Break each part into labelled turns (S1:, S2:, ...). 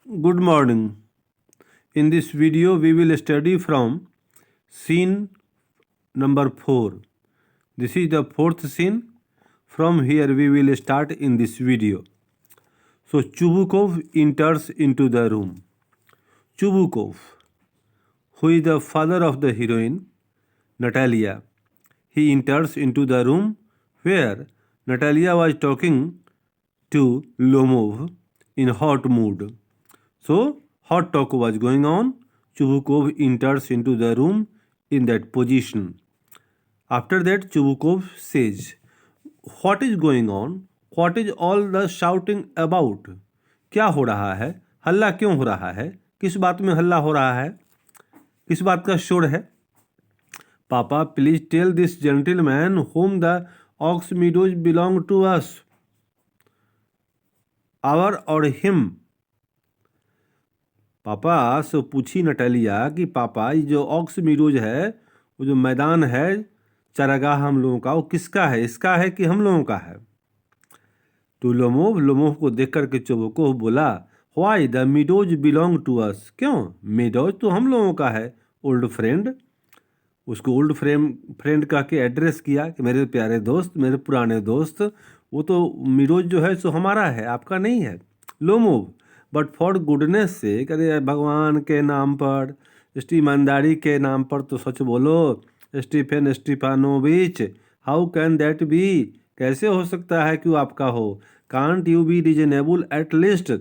S1: Good morning. In this video, we will study from scene number 4. This is the fourth scene. From here, we will start in this video. So, Chubukov enters into the room. Chubukov, who is the father of the heroine, Natalia, he enters into the room where Natalia was talking to Lomov in hot mood. So, hot talk was going on. Chubukov enters into the room in that position. After that, Chubukov says, "What is going on? What is all the shouting about? क्या हो रहा है? हल्ला क्यों हो रहा है? किस बात में हल्ला हो रहा है? किस बात का शोर है? Papa, please tell this gentleman whom the ox meadows belong to us. Our or him." पापा से पूछी नटालिया कि पापा ये जो ऑक्स मीडोज है, वो जो मैदान है चरागाह हम लोगों का, वो किसका है? इसका है कि हम लोगों का है? तो लोमोव को देख करके चुबुकोव बोला, why the meadows belong to us. क्यों? मीडोज तो हम लोगों का है, ओल्ड फ्रेंड। उसको ओल्ड फ्रेंड कह के एड्रेस किया कि मेरे प्यारे दोस्त, मेरे पुराने दोस्त, वो तो मीडोज जो है सो हमारा है, आपका नहीं है। लोमोव, बट फॉर गुडनेस से, अरे भगवान के नाम पर, ईमानदारी के नाम पर तो सच बोलो। Stephen Stepanovich, how can that be? कैसे हो सकता है कि वो आपका हो? Can't you be reasonable at least?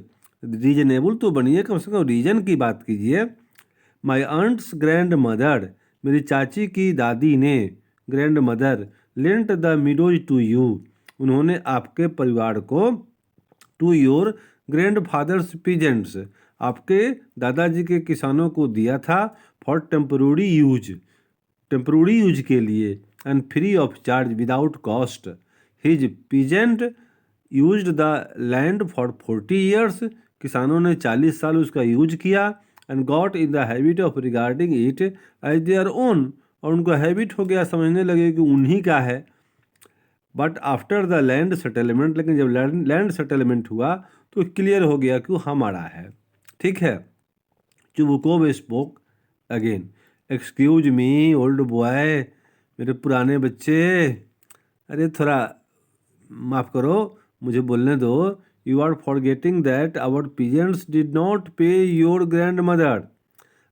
S1: Reasonable तो बनिए, कम से कम रीजन की बात कीजिए। माई आंट्स ग्रैंड मदर, मेरी चाची की दादी ने, grand mother, lent the meadows to you, उन्होंने आपके परिवार को, to your grand father's peasants, आपके दादाजी के किसानों को दिया था, फॉर टेम्पररी यूज के लिए, and free of charge, without cost. His peasant used the land for 40 years, किसानों ने 40 साल उसका यूज किया, and got in the habit of regarding it as their own, और उनको हैबिट हो गया, समझने लगे कि उन्हीं का है। But after the land settlement, लेकिन जब लैंड सेटलमेंट हुआ तो क्लियर हो गया कि वो हमारा है। ठीक है। Chubukov spoke again, excuse me old boy, मेरे पुराने बच्चे, अरे थोड़ा माफ़ करो, मुझे बोलने दो। You are forgetting that our peasants did not pay your grand mother,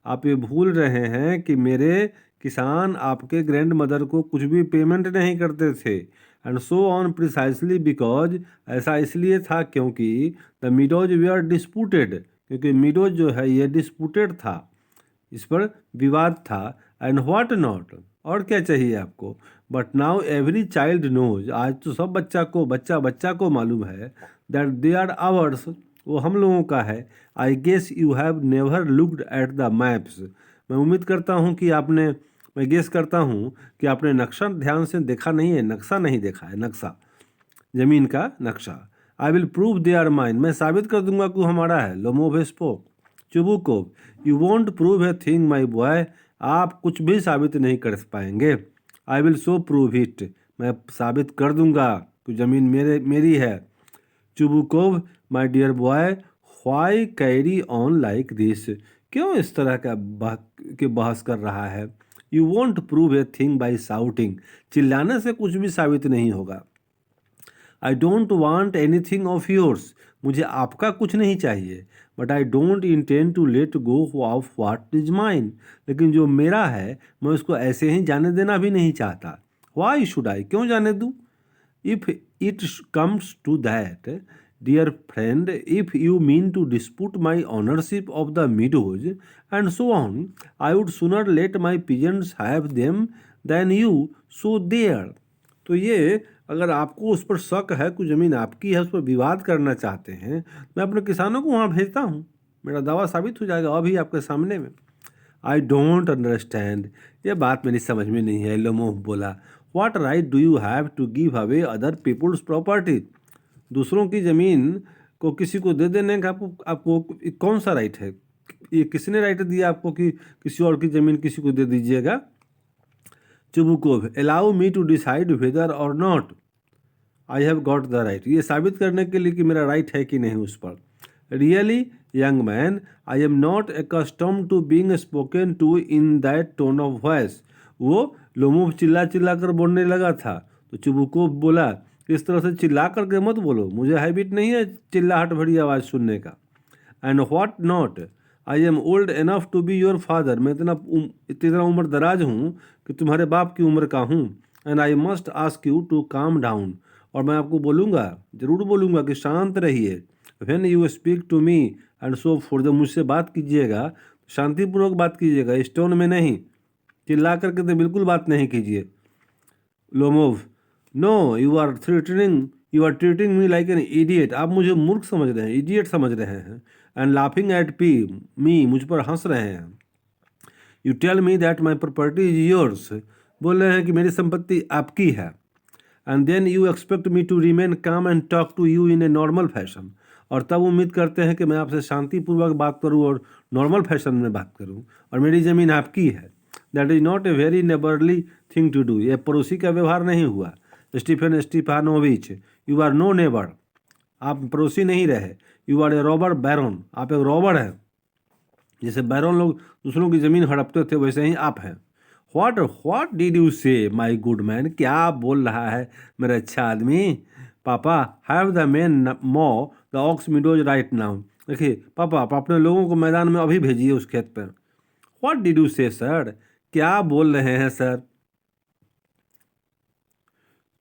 S1: आप ये भूल रहे हैं कि मेरे किसान आपके ग्रैंड मदर को कुछ भी पेमेंट नहीं करते थे। And so on, precisely because, ऐसा इसलिए था क्योंकि the meadows we are disputed, क्योंकि मीडोज जो है ये डिस्प्यूटेड था, इस पर विवाद था। एंड व्हाट नॉट, और क्या चाहिए आपको? But now every child knows, आज तो सब बच्चा को मालूम है, दैट दे आर आवर्स, वो हम लोगों का है। I guess you have never looked at the maps, मैं उम्मीद करता हूँ कि आपने, मैं गेस करता हूँ कि आपने नक्शा ध्यान से देखा नहीं है, नक्शा नहीं देखा है, नक्शा, जमीन का नक्शा। I will prove they are mine, मैं साबित कर दूंगा कि हमारा है। Lomov spoke. Chubukov, you won't prove a thing my boy, आप कुछ भी साबित नहीं कर पाएंगे। I will so prove it, मैं साबित कर दूंगा कि ज़मीन मेरी है। Chubukov, my dear boy, why carry on like this, क्यों इस तरह का बहस कर रहा है? You won't prove a thing by shouting, चिल्लाने से कुछ भी साबित नहीं होगा। I don't want anything of yours, मुझे आपका कुछ नहीं चाहिए। But I don't intend to let go of what is mine, लेकिन जो मेरा है मैं उसको ऐसे ही जाने देना भी नहीं चाहता। व्हाई शुड आई, क्यों जाने दूँ? If it comes to that, dear friend, if you mean to dispute my ownership of the meadows and so on, I would sooner let my peasants have them than you so there. तो ये, अगर आपको उस पर शक है कि ज़मीन आपकी है, उस पर विवाद करना चाहते हैं, मैं अपने किसानों को वहाँ भेजता हूँ, मेरा दावा साबित हो जाएगा अभी आपके सामने में। आई डोंट अंडरस्टैंड, ये बात मेरी समझ में नहीं है। लोमोव बोला, what right do you have to give away other people's property, दूसरों की ज़मीन को किसी को दे देने का आपको कौन सा राइट है? ये किसने राइट दिया आपको कि किसी और की ज़मीन किसी को दे दीजिएगा? Chubukov, allow me to decide whether or not I have got the right, ये साबित करने के लिए कि मेरा राइट है कि नहीं उस पर। Really young man, I am not accustomed to being spoken to in that tone of voice. वो लोमोव चिल्ला चिल्ला कर बोलने लगा था, तो चुबुकोव बोला, इस तरह से चिल्ला करके मत बोलो, मुझे हैबिट नहीं है चिल्लाहट भरी आवाज़ सुनने का। And what not, I am old enough to be your father, मैं इतना उम्र दराज हूँ कि तुम्हारे बाप की उम्र का हूँ। And I must ask you to calm down, और मैं आपको बोलूँगा, ज़रूर बोलूँगा कि शांत रहिए। When you speak to me and so for, जब मुझसे बात कीजिएगा शांतिपूर्वक बात कीजिएगा, स्टोन में नहीं, चिल्ला करके तो बिल्कुल बात नहीं कीजिए। Lomov, no you are treating me like an idiot, आप मुझे मूर्ख समझ रहे हैं, इडियट समझ रहे हैं। एंड लाफिंग एट मी, मुझ पर हंस रहे हैं। You tell me that my property is yours, बोल रहे हैं कि मेरी संपत्ति आपकी है। And then you expect me to remain calm and talk to you in a normal fashion, और तब उम्मीद करते हैं कि मैं आपसे शांतिपूर्वक बात करूं और नॉर्मल फैशन में बात करूं, और मेरी ज़मीन आपकी है। That is not a very neighbourly thing to do, ये पड़ोसी का व्यवहार नहीं हुआ। Stephen Stepanovich, you are no neighbour, आप पड़ोसी नहीं रहे। You are a robber baron, आप एक रॉबर हैं। जैसे बैरन लोग दूसरों की ज़मीन हड़पते थे, वैसे ही आप हैं। व्हाट डिड यू से माई गुड मैन, क्या बोल रहा है मेरा अच्छा आदमी। पापा, हैव द मैन मॉ the ox meadows right now, देखिए पापा, आप अपने लोगों को मैदान में अभी भेजिए उस खेत पर। What did you say sir, क्या बोल रहे हैं sir.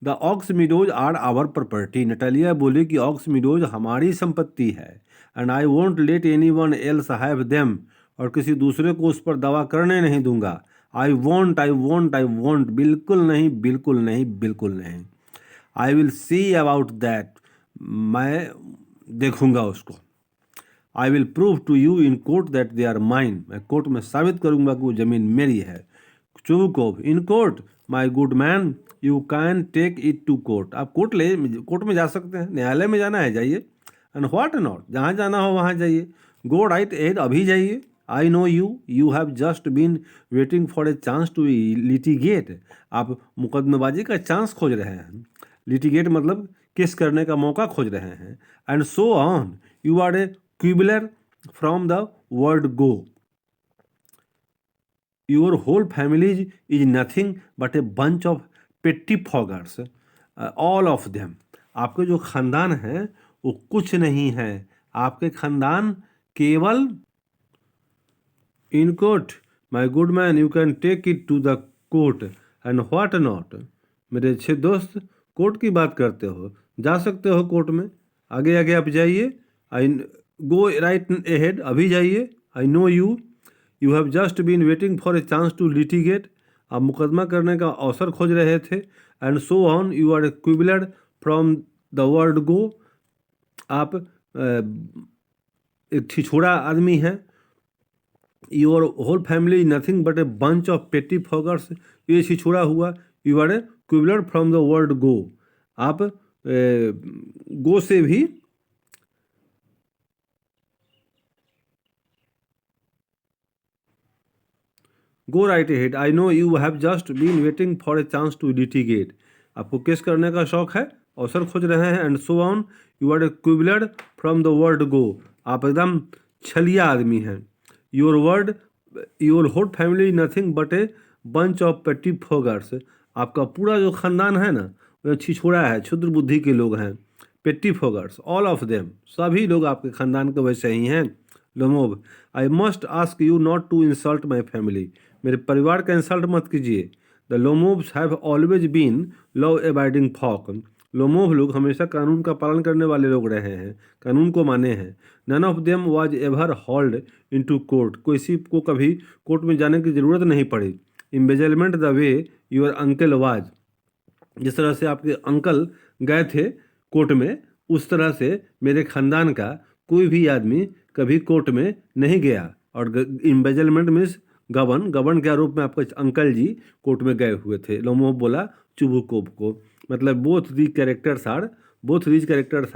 S1: The ox meadows are our property, Natalia बोली कि ऑक्स मीडोज हमारी संपत्ति है। And I won't let anyone else have them, और किसी दूसरे को उस पर दावा करने नहीं दूंगा। आई वोंट, बिल्कुल नहीं, बिल्कुल नहीं, बिल्कुल नहीं। I will see about that, मैं देखूंगा उसको। I will prove to you in court that they are mine, मैं कोर्ट में साबित करूंगा कि वो ज़मीन मेरी है। Chubukov, in court my good man, you can take it to court, आप कोर्ट में जा सकते हैं, न्यायालय में जाना है जाइए। एंड व्हाट नॉट, जहाँ जाना हो वहाँ जाइए। गो राइट एड, अभी जाइए। I know you have just been waiting for a chance to litigate, आप मुकदमेबाजी का चांस खोज रहे हैं। लिटिगेट मतलब केस करने का मौका खोज रहे हैं। And so on, you are a quibbler from the word go, your whole family is nothing but a bunch of pettifoggers, all of them, आपके जो खानदान है वो कुछ नहीं है, आपके खानदान केवल। In court my good man, you can take it to the court and what not, मेरे अच्छे दोस्त, कोर्ट की बात करते हो, जा सकते हो कोर्ट में, आगे आगे आप जाइए। आई गो राइट अहेड, अभी जाइए। I know you have just been waiting for a chance to litigate, आप मुकदमा करने का अवसर खोज रहे थे। And so on, you are quibbler from the word go, आप एक छिछोड़ा आदमी हैं। Your whole family is nothing but a bunch of pettifoggers, ये छिछोड़ा हुआ। You are a quibbler from the word go, आप गो से भी go right ahead, I know you have just been waiting for a chance to litigate, आपको case करने का शौक है, अवसर खोज रहे हैं। And so on, you are a quibbler from the word go, आप एकदम छलिया आदमी हैं। Your whole family nothing but a bunch of pettifoggers, आपका पूरा जो खानदान है ना वो छिछोड़ा है, क्षुद्र बुद्धि के लोग हैं। पेटी फोगर्स, ऑल ऑफ देम, सभी लोग आपके खानदान के वैसे ही हैं। Lomov, I must ask you not to insult my family, मेरे परिवार का इंसल्ट मत कीजिए। The Lomovs have always been law abiding folk, Lomov लोग हमेशा कानून का पालन करने वाले लोग रहे हैं, कानून को माने हैं। None of them was ever hauled into court, किसी को कभी कोर्ट में जाने की ज़रूरत नहीं पड़ी। Embezzlement the way your uncle was, जिस तरह से आपके अंकल गए थे कोर्ट में, उस तरह से मेरे खानदान का कोई भी आदमी कभी कोर्ट में नहीं गया। और इम्बेजलमेंट मीन्स गबन के आरोप में आपके अंकल जी कोर्ट में गए हुए थे। लोमोव बोला चुबुकोव को, मतलब both these characters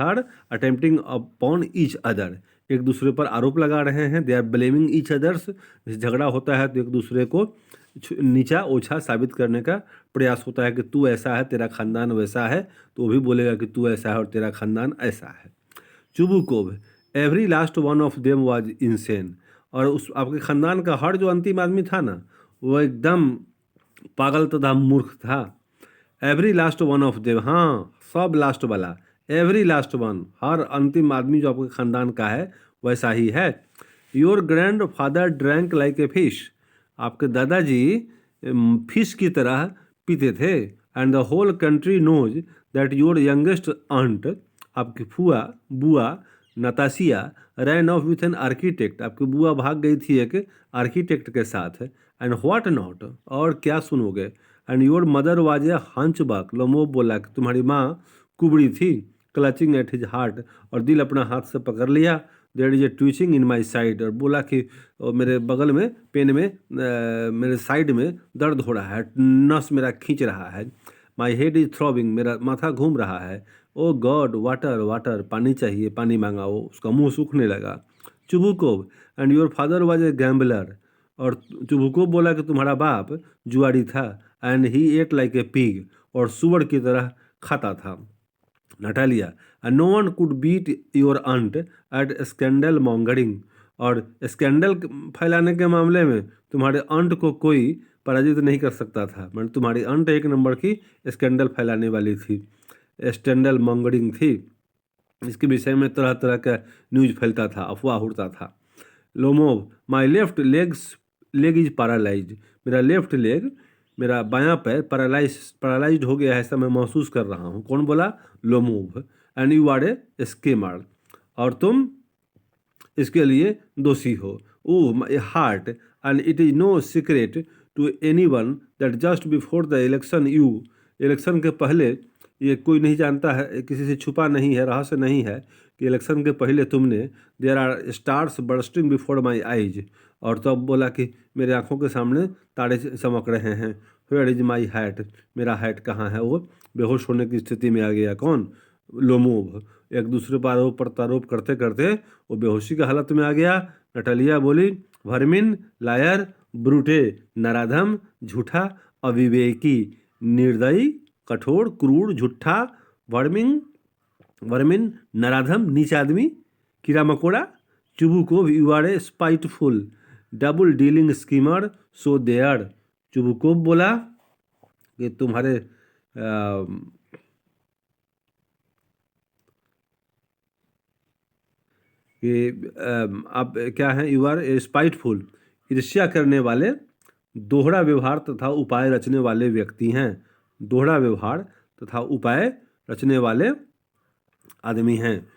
S1: are attempting upon each other, एक दूसरे पर आरोप लगा रहे हैं। They are blaming each others, झगड़ा होता है तो एक दूसरे को नीचा ओछा साबित करने का प्रयास होता है कि तू ऐसा है, तेरा खानदान वैसा है, तो वो भी बोलेगा कि तू ऐसा है और तेरा खानदान ऐसा है। Chubukov, every last one of them was insane. और उस आपके ख़ानदान का हर जो अंतिम आदमी था ना, वो एकदम पागल तथा मूर्ख था। Every last one of them, हाँ सब लास्ट वाला, एवरी लास्ट वन, हर अंतिम आदमी जो आपके ख़ानदान का है वैसा ही है। Your grand father drank like a fish, आपके दादाजी फिश की तरह पीते थे। And the whole country knows that your youngest aunt, आपकी फुआ बुआ Natasia ran off with an architect, आपकी बुआ भाग गई थी एक आर्किटेक्ट के साथ। एंड व्हाट नॉट, और क्या सुनोगे। And your mother was a hunchback, Lomov बोला कि तुम्हारी माँ कुबड़ी थी। क्लचिंग एट हिज हार्ट, और दिल अपना हाथ से पकड़ लिया। There is a twitching in my side, और बोला कि मेरे बगल में पेन में मेरे साइड में दर्द हो रहा है, नस मेरा खींच रहा है। माई हेड इज थ्रॉबिंग, मेरा माथा घूम रहा है। ओ गॉड वाटर वाटर, पानी चाहिए, पानी मांगा। उसका मुंह सूखने लगा। Chubukov, and your father was a gambler, और चुबुकोव बोला कि तुम्हारा बाप जुआरी था। And he ate like a pig, और सुअर की तरह खाता था। Natalia, and no one could beat your aunt at scandal mongering, और स्कैंडल फैलाने के मामले में तुम्हारे आंट को कोई पराजित नहीं कर सकता था। मतलब तुम्हारी आंट एक नंबर की स्कैंडल फैलाने वाली थी, स्कैंडल मॉन्गरिंग थी। इसके विषय में तरह तरह का न्यूज फैलता था, अफवाह उड़ता था। Lomov, my left leg is paralysed, मेरा लेफ्ट लेग, मेरा बायां पैर पैरालाइज्ड हो गया है, ऐसा मैं महसूस कर रहा हूँ। कौन बोला? Lomov. And you are a schemer, और तुम इसके लिए दोषी हो। Oh my heart, and it is no secret to anyone that just before the election you, election के पहले ये कोई नहीं जानता है, किसी से छुपा नहीं है, रहस्य नहीं है कि इलेक्शन के पहले तुमने there are stars bursting before my eyes, और तब बोला कि मेरे आंखों के सामने तारे चमक रहे हैं। वेयर इज माई हैट, मेरा हैट कहाँ है? वो बेहोश होने की स्थिति में आ गया। कौन? लोमोव। एक दूसरे पर आरोप प्रत्यारोप करते करते वो बेहोशी की हालत में आ गया। नटालिया बोली, वर्मिन लायर ब्रूटे, नराधम झूठा अविवेकी निर्दयी कठोर क्रूर झूठा वर्मिन नराधम नीच आदमी कीड़ा मकोड़ा। Chubukov, you are a spiteful double dealing schemer so there, Chubukov बोला कि तुम्हारे आप क्या हैं? यू आर ए स्पाइटफुल, ईर्ष्या करने वाले, दोहरा व्यवहार तथा उपाय रचने वाले व्यक्ति हैं। दोहरा व्यवहार तथा उपाय रचने वाले आदमी हैं।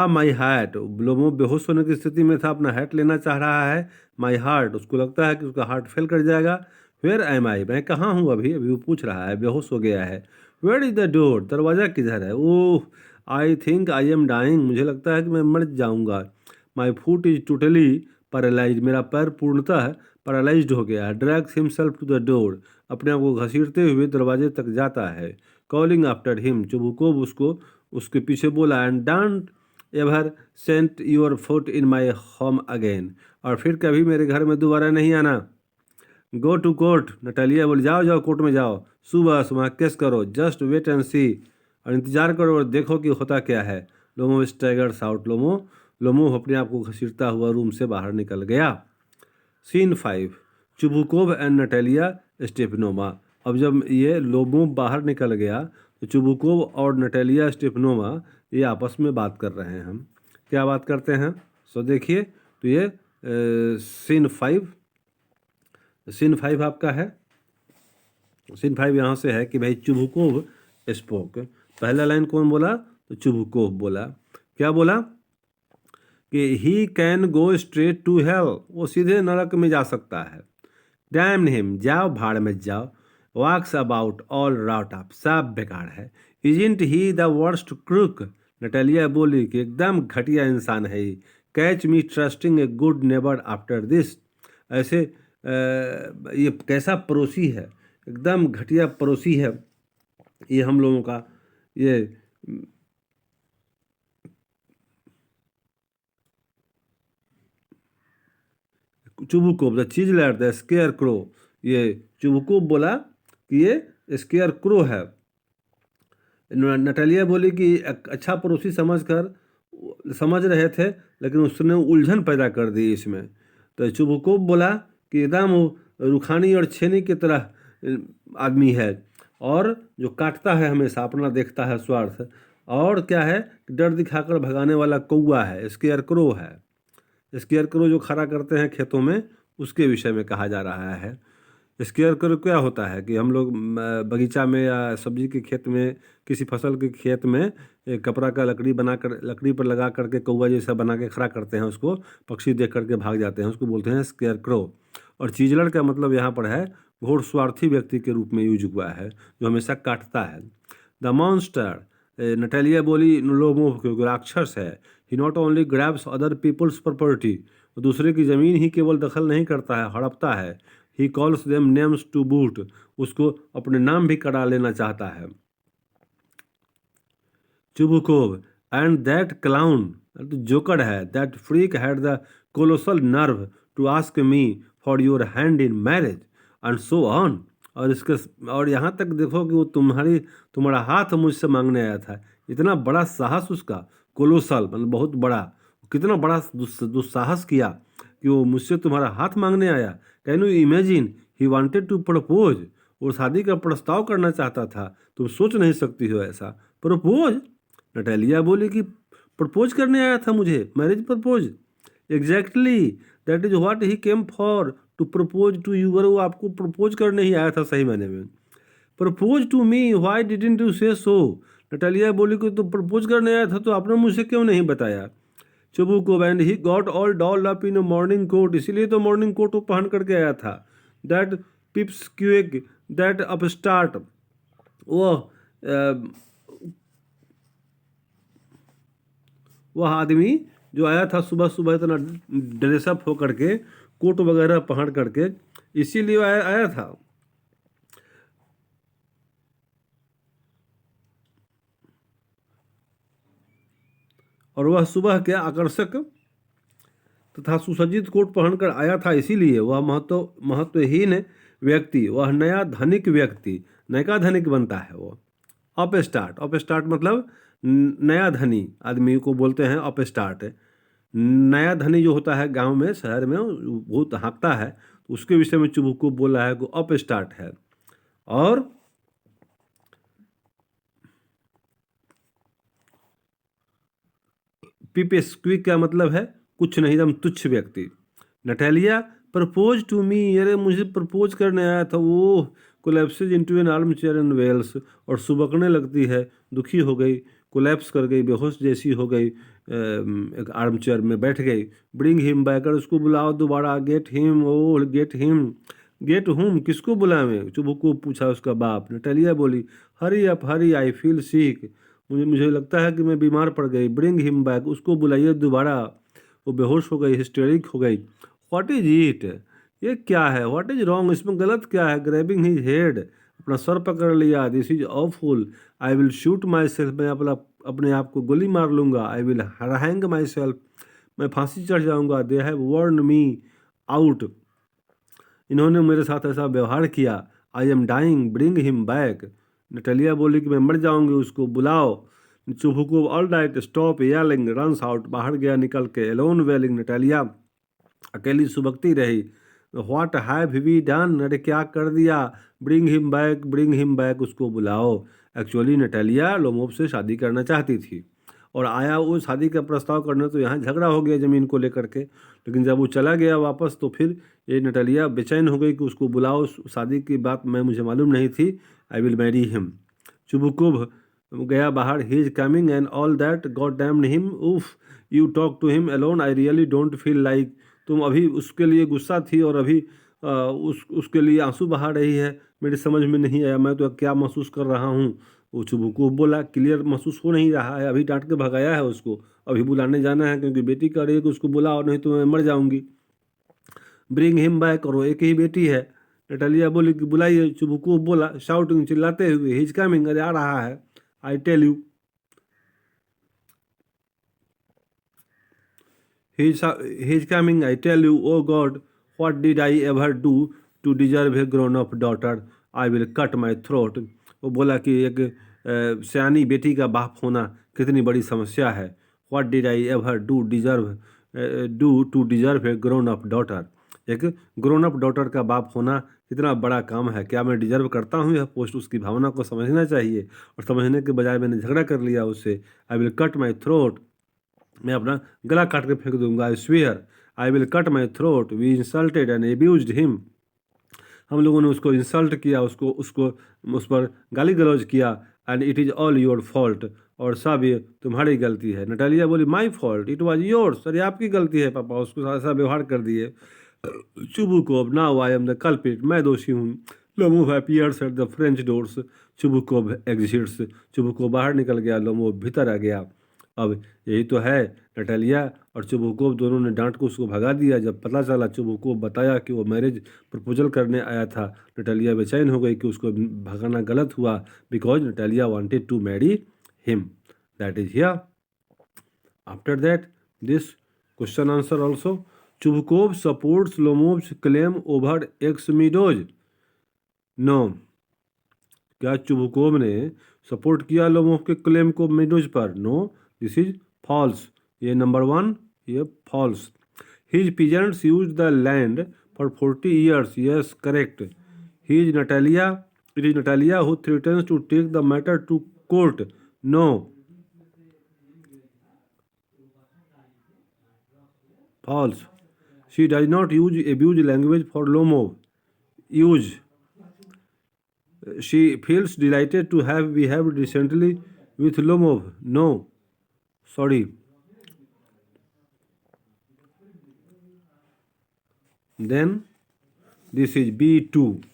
S1: माई हार्ट, लोमो बेहोश होने की स्थिति में था, अपना हैट लेना चाह रहा है। माई हार्ट, उसको लगता है कि उसका हार्ट फेल कर जाएगा। वेयर एम आई, मैं कहाँ हूँ अभी? अभी वो पूछ रहा है, बेहोश हो गया है। वेयर इज द डोर, दरवाज़ा किधर है? Oh I think I am dying, मुझे लगता है कि मैं मर जाऊँगा। My foot is totally paralyse, मेरा पैर पूर्णतः पैरालाइज्ड हो गया है। Drags himself to the door, अपने आप को घसीटते हुए दरवाजे तक जाता है। कॉलिंग आफ्टर हिम, चुबुकोव उसको उसके पीछे बोला। And don't ever set your foot in my home again, और फिर कभी मेरे घर में दोबारा नहीं आना। गो टू कोर्ट, नटालिया बोली, जाओ जाओ कोर्ट में जाओ, सुबह सुबह केस करो। जस्ट वेट एंड सी, और इंतजार करो और देखो कि होता क्या है। लोमो स्टैगर्स आउट, लोमो अपने आप को घसीटता हुआ रूम से बाहर निकल गया। Scene 5, Chubukov and Natalia Stepanovna. अब जब ये लोमो बाहर निकल गया तो चुबुकोव और नटालिया स्टेफनोवा ये आपस में बात कर रहे हैं। हम क्या बात करते हैं? सो देखिए, तो ये सीन 5 आपका है। सीन 5 यहाँ से है कि भाई चुबुकोव स्पोक, पहला लाइन कौन बोला? तो चुबुकोव बोला। क्या बोला? कि he can go straight to hell, वो सीधे नरक में जा सकता है। डैम हिम, जाओ भाड़ में जाओ। Walks about all rout up, सब बेकार है। Isn't he the worst crook, Natalia बोली कि एकदम घटिया इंसान है ही। Catch me trusting a good neighbour after this, ऐसे ये कैसा पड़ोसी है, एकदम घटिया पड़ोसी है ये हम लोगों का। ये Chubukov the chiseller the scarecrow, ये चुबुकोव बोला कि ये स्केयर क्रो है। नटालिया बोली कि अच्छा पड़ोसी समझ रहे थे, लेकिन उसने उलझन पैदा कर दी इसमें। तो चुबुकोव बोला कि एकदम वो रुखानी और छेनी की तरह आदमी है, और जो काटता है हमेशा, अपना देखता है स्वार्थ, और क्या है, डर दिखाकर भगाने वाला कौआ है, स्केयर क्रो है। स्केयर क्रो जो खड़ा करते हैं खेतों में, उसके विषय में कहा जा रहा है। स्केयर क्रो क्या होता है कि हम लोग बगीचा में या सब्जी के खेत में, किसी फसल के खेत में एक कपड़ा का लकड़ी बनाकर, लकड़ी पर लगा करके कौवा जैसा बना के खड़ा करते हैं, उसको पक्षी देख करके भाग जाते हैं, उसको बोलते हैं स्केयर क्रो। और चीजलर का मतलब यहाँ पर है घोड़स्वार्थी व्यक्ति के रूप में यूज हुआ है, जो हमेशा काटता है। द मॉन्स्टर, नटालिया बोली, लोमोफ क्योंकि राक्षस है। He not only grabs other people's property, वो दूसरे की ज़मीन ही केवल दखल नहीं करता है, हड़पता है। He calls them names to boot, उसको अपने नाम भी करा लेना चाहता है। Chubukov, and that clown, joker है, that freak had the colossal nerve to ask me for your hand in marriage and so on. और इसके, और यहाँ तक देखो कि वो तुम्हारा हाथ मुझसे मांगने आया था। इतना बड़ा साहस उसका, कोलोसल मतलब बहुत बड़ा, कितना बड़ा दुस्साहस किया कि वो मुझसे तुम्हारा हाथ मांगने आया। Can you imagine, he wanted to propose, वो शादी का प्रस्ताव करना चाहता था। तुम सोच नहीं सकती हो ऐसा। प्रपोज, नटालिया बोली कि प्रपोज करने आया था मुझे, marriage propose. Exactly, that is what he came for, to propose to you. वो आपको प्रपोज करने ही आया था सही मायने में। Propose to me, why didn't you say so. Natalia बोली कि तो प्रपोज करने आया था तो आपने मुझे क्यों नहीं बताया। Chubukov, and he got all dolled up in morning coat, इसीलिए तो मॉर्निंग कोट वो पहन करके आया था। That pipsqueak, that upstart, वह आदमी जो आया था सुबह सुबह इतना ड्रेसअप होकर के, कोट वगैरह पहन करके, इसीलिए आया था। और वह सुबह के आकर्षक तथा सुसज्जित कोट पहनकर आया था, इसीलिए वह महत्वहीन व्यक्ति, वह नया धनिक व्यक्ति, नयका धनिक बनता है वो। अपस्टार्ट, अपस्टार्ट मतलब नया धनी आदमी को बोलते हैं अपस्टार्ट। नया धनी जो होता है गांव में, शहर में, बहुत हाँकता है, तो उसके विषय में चुबुको बोला है कि अपस्टार्ट है। और पिपेस्क्विक का मतलब है कुछ नहीं, एकदम तुच्छ व्यक्ति। नटालिया, प्रपोज टू मी, अरे मुझे प्रपोज करने आया था वो। Collapses into an armchair in wails, और सुबकने लगती है, दुखी हो गई, कोलैप्स कर गई, बेहोश जैसी हो गई, एक आर्म चेयर में बैठ गई। ब्रिंग हिम बैक, उसको बुलाओ दोबारा। गेट हिम, ओ गेट हिम, गेट हुम, किसको बुलावें, चुबुको पूछा उसका बाप। नटालिया बोली, hurry up Hari, I feel seek, मुझे लगता है कि मैं बीमार पड़ गई। ब्रिंग हिम बैक, उसको बुलाइए दोबारा। वो बेहोश हो गई, हिस्टेरिक हो गई। व्हाट इज इट, ये क्या है, व्हाट इज रॉन्ग, इसमें गलत क्या है। ग्रैबिंग हिज हेड, अपना सर पकड़ लिया। This is awful, I will shoot myself, मैं अपने आप को गोली मार लूँगा। I will hang myself, मैं फांसी चढ़ जाऊँगा। They have worn me out, इन्होंने मेरे साथ ऐसा व्यवहार किया। I am dying, bring him back. Natalia बोली कि मैं मर जाऊंगी, उसको बुलाओ। Chubukov, all right, stop yelling, runs out, बाहर गया निकल के। एलोन वेलिंग, नटालिया अकेली सुबकती रही। व्हाट हैव वी डन, अरे क्या कर दिया। Bring him back, bring him back, उसको बुलाओ। एक्चुअली नटालिया लोमोव से शादी करना चाहती थी, और आया वो शादी का प्रस्ताव करने, तो यहाँ झगड़ा हो गया ज़मीन को लेकर के। लेकिन जब वो चला गया वापस, तो फिर ये नटालिया बेचैन हो गई कि उसको बुलाओ, शादी की बात मुझे मालूम नहीं थी। I will marry him. Chubukov गया बाहर। He is coming and all that, God damned him, उफ, you talk to him alone, I really don't feel like. तुम अभी उसके लिए गुस्सा थी, और अभी उसके लिए आंसू बहा रही है, मेरी समझ में नहीं आया, मैं तो क्या महसूस कर रहा हूँ। वो चुबुको बोला, क्लियर महसूस हो नहीं रहा है, अभी डांट के भगाया है उसको, अभी बुलाने जाना है, क्योंकि बेटी कह रही है कि उसको बुलाओ, नहीं तो मैं मर जाऊंगी। ब्रिंग हिम बैक, और एक ही बेटी है। नटालिया बोली कि बुलाइए। चुबुको बोला, शाउटिंग, चिल्लाते हुए, ही इज कमिंग, अरे आ रहा है। I tell you, he is coming, I tell you, oh God, what did I ever do to deserve a grown up daughter, I will cut my throat। वो बोला कि एक सयानी बेटी का बाप होना कितनी बड़ी समस्या है। What did I ever do deserve do to deserve a grown up daughter? एक ग्रोन अप डॉटर का बाप होना कितना बड़ा काम है, क्या मैं डिजर्व करता हूँ यह पोस्ट? उसकी भावना को समझना चाहिए, और समझने के बजाय मैंने झगड़ा कर लिया उससे। I will cut my throat, मैं अपना गला काट के फेंक दूंगा। I swear I will cut my throat. We insulted and abused him, हम लोगों ने उसको इंसल्ट किया, उसको उसको उस पर गाली गलौज किया। And it is all your fault, और सब ये तुम्हारी गलती है। नटालिया बोली my fault, it was yours, अरे आपकी गलती है पापा, उसको ऐसा व्यवहार कर दिए। Chubukov, now I am the culprit, मैं दोषी हूँ। Lomov appears at the French doors, Chubukov exits, Chubukov बाहर निकल गया, लोमोव भीतर आ गया। अब यही तो है, नटालिया और चुबुकोव दोनों ने डांट को उसको भगा दिया। जब पता चला, चुबुकोव बताया कि वो मैरिज प्रपोजल करने आया था, नटालिया बेचैन हो गई कि उसको भगाना गलत हुआ, because Natalia wanted to marry him. That is here. After that this question answer also, Chubukov supports Lomov's claim over ox meadows. No, क्या चुबुकोव ने सपोर्ट किया लोमोव के क्लेम को मीडोज पर? No, this is false. ये number 1, ये false. His peasants use the land for 40 years, yes correct. His Natalia, it is Natalia who threatens to take the matter to court. No, false. She does not use abuse language for Lomov. Use. She feels delighted to have behaved recently with Lomov. No. Sorry. Then this is B2.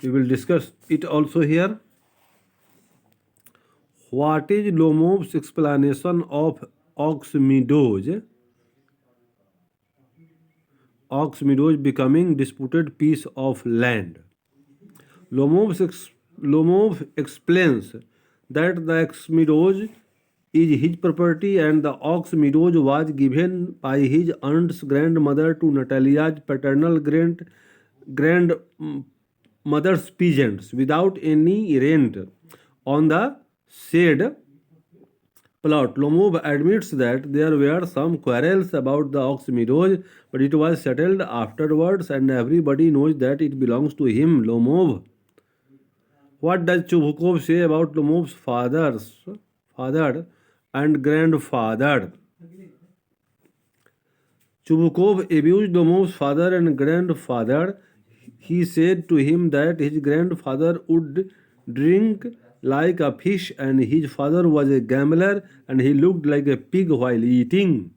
S1: We will discuss it also here. What is Lomov's explanation of Oxymeadows? Oxymeadows becoming disputed piece of land. Lomov explains that the Oxymeadows is his property and the Oxymeadows was given by his aunt's grandmother to Natalia's paternal grandmother's peasants without any rent on the said plot. Lomov admits that there were some quarrels about the Oxymeadows, but it was settled afterwards and everybody knows that it belongs to him. Lomov. What does Chubukov say about Lomov's father and grandfather? Chubukov abused Lomov's father and grandfather. He said to him that his grandfather would drink like a fish and his father was a gambler and he looked like a pig while eating.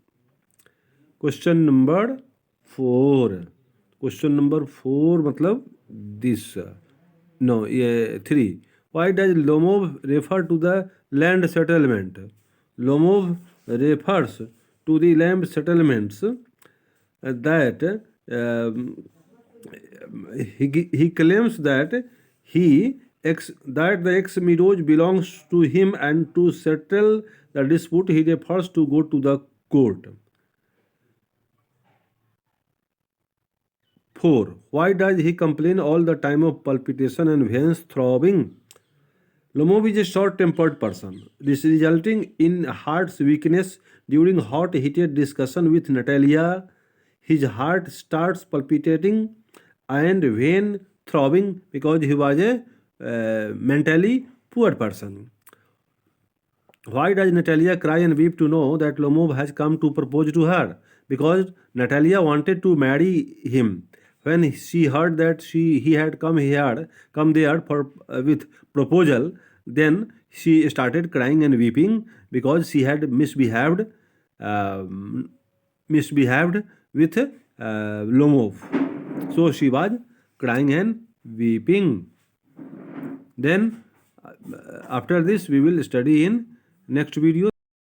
S1: Question number 4. Question number 4 मतलब this. No, 3. Why does Lomov refer to the land settlement? Lomov refers to the land settlements that he claims that the ex-Meadows belongs to him, and to settle the dispute he refers to go to the court. 4. Why does he complain all the time of palpitation and veins throbbing? Lomov is a short-tempered person, this resulting in heart's weakness during hot-heated discussion with Natalia. His heart starts palpitating and vein throbbing because he was a mentally poor person. Why does Natalia cry and weep to know that Lomov has come to propose to her? Because Natalia wanted to marry him. When she heard that he had come there for with proposal, then she started crying and weeping because she had misbehaved with Lomov. So she was crying and weeping. Then after this we will study in next video.